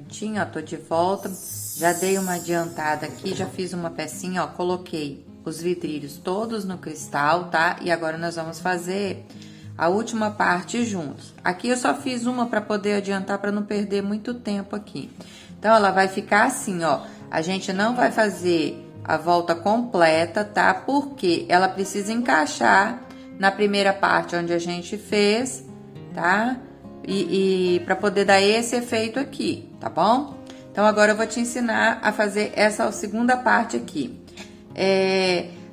minutinho, ó, tô de volta. Já dei uma adiantada aqui, já fiz uma pecinha, ó, coloquei os vidrilhos todos no cristal, tá? E agora nós vamos fazer a última parte juntos. Aqui eu só fiz uma para poder adiantar, para não perder muito tempo aqui. Então, ela vai ficar assim, ó. A gente não vai fazer a volta completa, tá? Porque ela precisa encaixar na primeira parte onde a gente fez, tá? E para poder dar esse efeito aqui, tá bom? Então, agora eu vou te ensinar a fazer essa segunda parte aqui.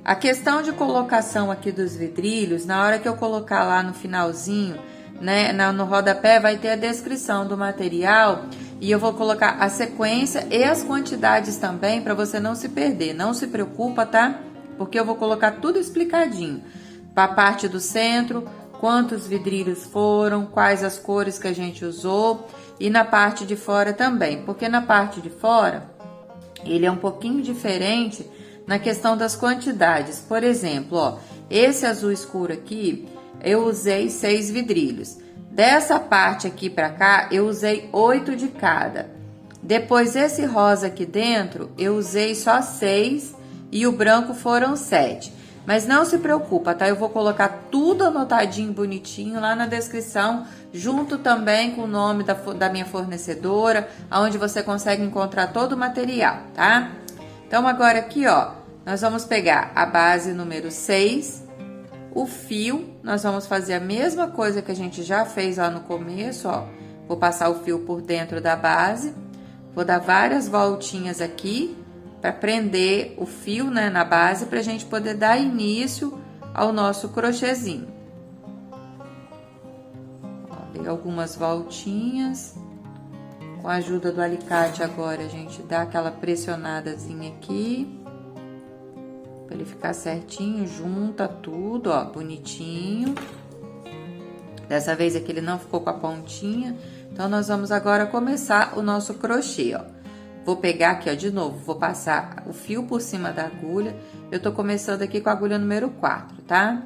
A questão de colocação aqui dos vidrilhos, na hora que eu colocar lá no finalzinho, né, no rodapé, vai ter a descrição do material e eu vou colocar a sequência e as quantidades também para você não se perder. Não se preocupa, tá? Porque eu vou colocar tudo explicadinho. Para a parte do centro, quantos vidrilhos foram, quais as cores que a gente usou e na parte de fora também. Porque na parte de fora, ele é um pouquinho diferente na questão das quantidades. Por exemplo, ó, esse azul escuro aqui, eu usei 6 vidrilhos. Dessa parte aqui pra cá, eu usei 8 de cada. Depois, esse rosa aqui dentro, eu usei só 6 e o branco foram 7. Mas não se preocupa, tá? Eu vou colocar tudo anotadinho, bonitinho, lá na descrição, junto também com o nome da minha fornecedora, onde você consegue encontrar todo o material, tá? Então, agora aqui, ó, nós vamos pegar a base número 6, o fio, nós vamos fazer a mesma coisa que a gente já fez lá no começo, ó. Vou passar o fio por dentro da base, vou dar várias voltinhas aqui para prender o fio, né, na base, pra gente poder dar início ao nosso crochêzinho. Ó, dei algumas voltinhas. Com a ajuda do alicate agora, a gente dá aquela pressionadazinha aqui. Pra ele ficar certinho, junta tudo, ó, bonitinho. Dessa vez aqui ele não ficou com a pontinha. Então, nós vamos agora começar o nosso crochê, ó. Vou pegar aqui, ó, de novo, vou passar o fio por cima da agulha. Eu tô começando aqui com a agulha número 4, tá?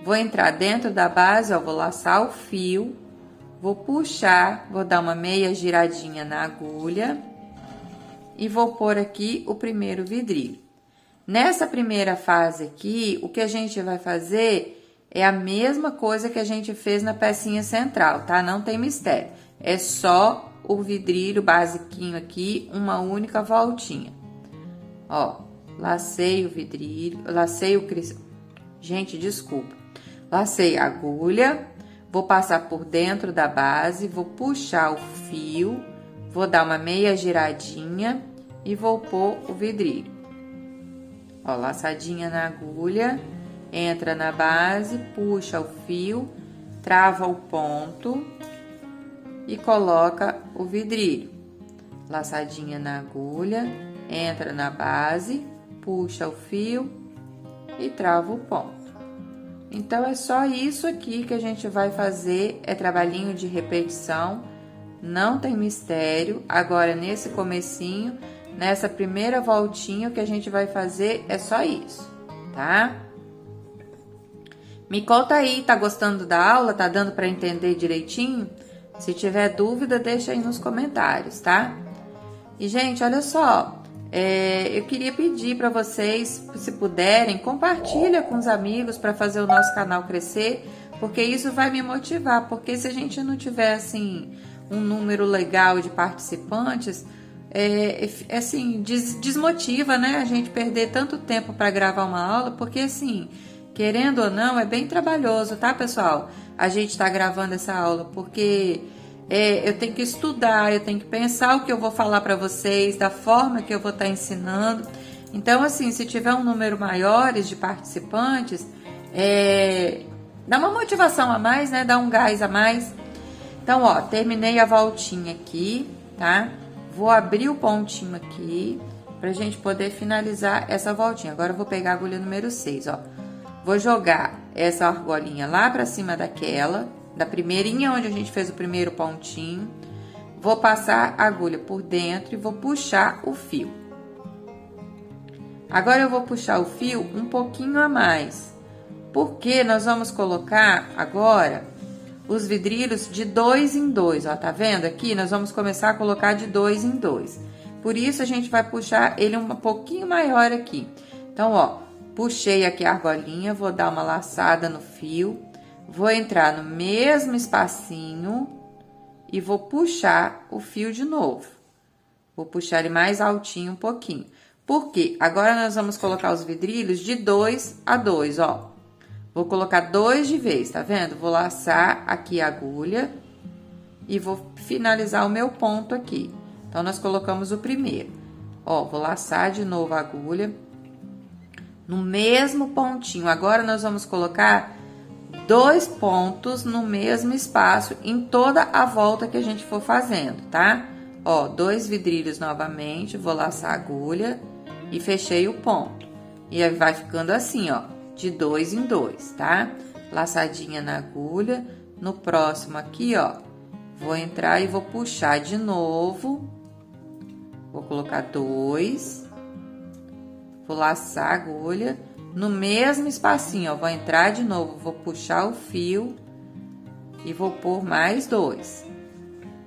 Vou entrar dentro da base, ó, vou laçar o fio. Vou puxar, vou dar uma meia giradinha na agulha e vou pôr aqui o primeiro vidrilho. Nessa primeira fase aqui, o que a gente vai fazer é a mesma coisa que a gente fez na pecinha central, tá? Não tem mistério. É só o vidrilho basiquinho aqui, uma única voltinha. Ó, lacei o vidrilho, lacei o cristal. Gente, desculpa. Lacei a agulha. Vou passar por dentro da base, vou puxar o fio, vou dar uma meia giradinha e vou pôr o vidrilho. Ó, laçadinha na agulha, entra na base, puxa o fio, trava o ponto e coloca o vidrilho. Laçadinha na agulha, entra na base, puxa o fio e trava o ponto. Então, é só isso aqui que a gente vai fazer, é trabalhinho de repetição, não tem mistério. Agora, nesse comecinho, nessa primeira voltinha, o que a gente vai fazer é só isso, tá? Me conta aí, tá gostando da aula? Tá dando para entender direitinho? Se tiver dúvida, deixa aí nos comentários, tá? E, gente, olha só. Eu queria pedir para vocês, se puderem, compartilha com os amigos para fazer o nosso canal crescer, porque isso vai me motivar, porque se a gente não tiver, assim, um número legal de participantes, assim, desmotiva, né, a gente perder tanto tempo para gravar uma aula, porque, assim, querendo ou não, é bem trabalhoso, tá, pessoal? A gente tá gravando essa aula, porque eu tenho que estudar, eu tenho que pensar o que eu vou falar para vocês, da forma que eu vou estar ensinando. Então, assim, se tiver um número maiores de participantes, dá uma motivação a mais, né? Dá um gás a mais. Então, ó, terminei a voltinha aqui, tá? Vou abrir o pontinho aqui pra gente poder finalizar essa voltinha. Agora, eu vou pegar a agulha número 6, ó. Vou jogar essa argolinha lá pra cima daquela, da primeirinha onde a gente fez o primeiro pontinho. Vou passar a agulha por dentro e vou puxar o fio. Agora, eu vou puxar o fio um pouquinho a mais, porque nós vamos colocar agora os vidrilhos de 2 em 2, ó, tá vendo aqui? Nós vamos começar a colocar de 2 em 2. Por isso, a gente vai puxar ele um pouquinho maior aqui. Então, ó, puxei aqui a argolinha, vou dar uma laçada no fio, vou entrar no mesmo espacinho e vou puxar o fio de novo. Vou puxar ele mais altinho um pouquinho. Por quê? Agora, nós vamos colocar os vidrilhos de 2 a 2, ó. Vou colocar 2 de vez, tá vendo? Vou laçar aqui a agulha e vou finalizar o meu ponto aqui. Então, nós colocamos o primeiro. Ó, vou laçar de novo a agulha no mesmo pontinho. Agora, nós vamos colocar 2 pontos no mesmo espaço em toda a volta que a gente for fazendo, tá? Ó, 2 vidrilhos novamente, vou laçar a agulha e fechei o ponto. E aí, vai ficando assim, ó, de 2 em 2, tá? Laçadinha na agulha. No próximo aqui, ó, vou entrar e vou puxar de novo. Vou colocar 2. Vou laçar a agulha. No mesmo espacinho, ó, vou entrar de novo, vou puxar o fio e vou pôr mais 2.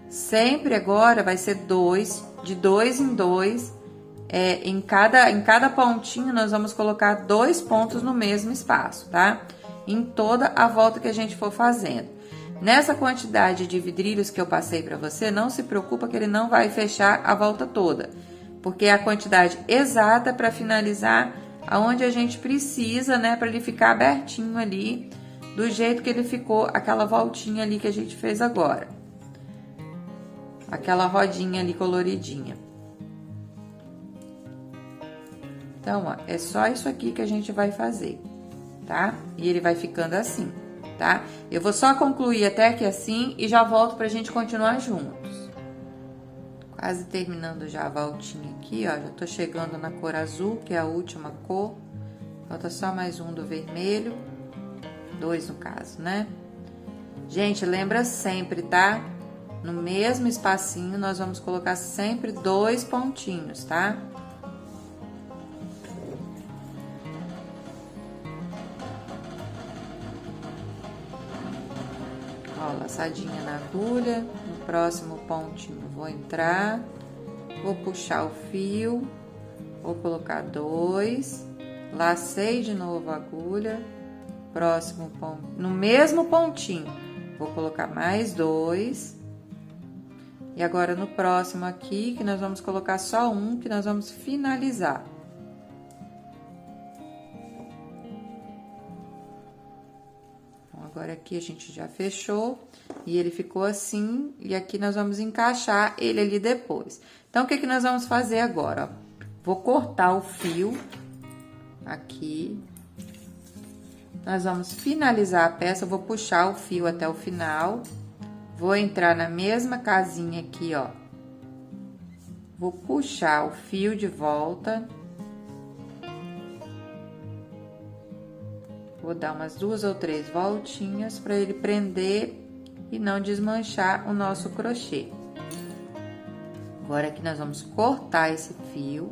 Sempre agora vai ser 2, de 2 em 2. Em cada pontinho, nós vamos colocar 2 pontos no mesmo espaço, tá? Em toda a volta que a gente for fazendo. Nessa quantidade de vidrilhos que eu passei pra você, não se preocupa que ele não vai fechar a volta toda. Porque é a quantidade exata para finalizar aonde a gente precisa, né? Para ele ficar abertinho ali, do jeito que ele ficou, aquela voltinha ali que a gente fez agora. Aquela rodinha ali coloridinha. Então, ó, é só isso aqui que a gente vai fazer, tá? E ele vai ficando assim, tá? Eu vou só concluir até aqui assim e já volto pra gente continuar juntos. Quase terminando já a voltinha aqui, ó. Já tô chegando na cor azul, que é a última cor. Falta só mais um do vermelho. 2 no caso, né? Gente, lembra sempre, tá? No mesmo espacinho, nós vamos colocar sempre 2 pontinhos, tá? Ó, laçadinha na agulha, no próximo pontinho vou entrar, vou puxar o fio, vou colocar 2, lacei de novo a agulha, próximo ponto, no mesmo pontinho, vou colocar mais 2, e agora no próximo aqui, que nós vamos colocar só um, que nós vamos finalizar. Agora aqui a gente já fechou e ele ficou assim, e aqui nós vamos encaixar ele ali depois. Então, o que que nós vamos fazer agora, ó? Vou cortar o fio aqui. Nós vamos finalizar a peça, eu vou puxar o fio até o final. Vou entrar na mesma casinha aqui, ó. Vou puxar o fio de volta. Vou dar umas 2 ou 3 voltinhas para ele prender e não desmanchar o nosso crochê. Agora aqui nós vamos cortar esse fio.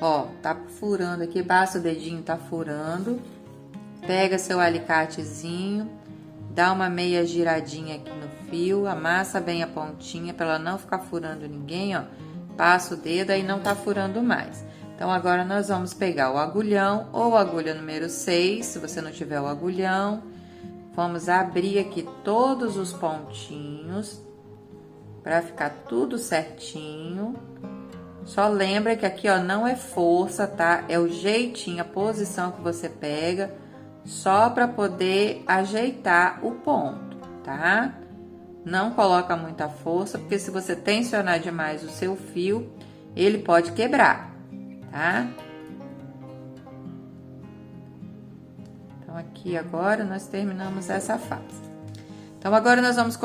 Ó, tá furando aqui, basta o dedinho tá furando. Pega seu alicatezinho, dá uma meia giradinha aqui no fio, amassa bem a pontinha para ela não ficar furando ninguém, ó. Passa o dedo, aí não tá furando mais. Então, agora nós vamos pegar o agulhão ou agulha número 6, se você não tiver o agulhão. Vamos abrir aqui todos os pontinhos para ficar tudo certinho. Só lembra que aqui, ó, não é força, tá? É o jeitinho, a posição que você pega, só para poder ajeitar o ponto, tá? Não coloca muita força, porque se você tensionar demais o seu fio, ele pode quebrar. Tá? Então, aqui agora nós terminamos essa fase. Então, agora nós vamos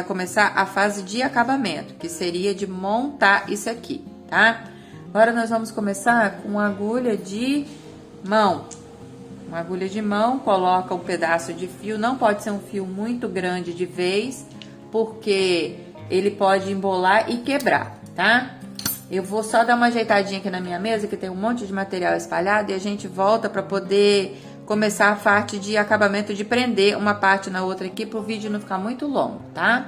começar a fase de acabamento, que seria de montar isso aqui, tá? Agora, nós vamos começar com uma agulha de mão. Uma agulha de mão, coloca um pedaço de fio, não pode ser um fio muito grande de vez, porque ele pode embolar e quebrar, tá? Eu vou só dar uma ajeitadinha aqui na minha mesa, que tem um monte de material espalhado, e a gente volta para poder começar a parte de acabamento de prender uma parte na outra aqui, para o vídeo não ficar muito longo, tá?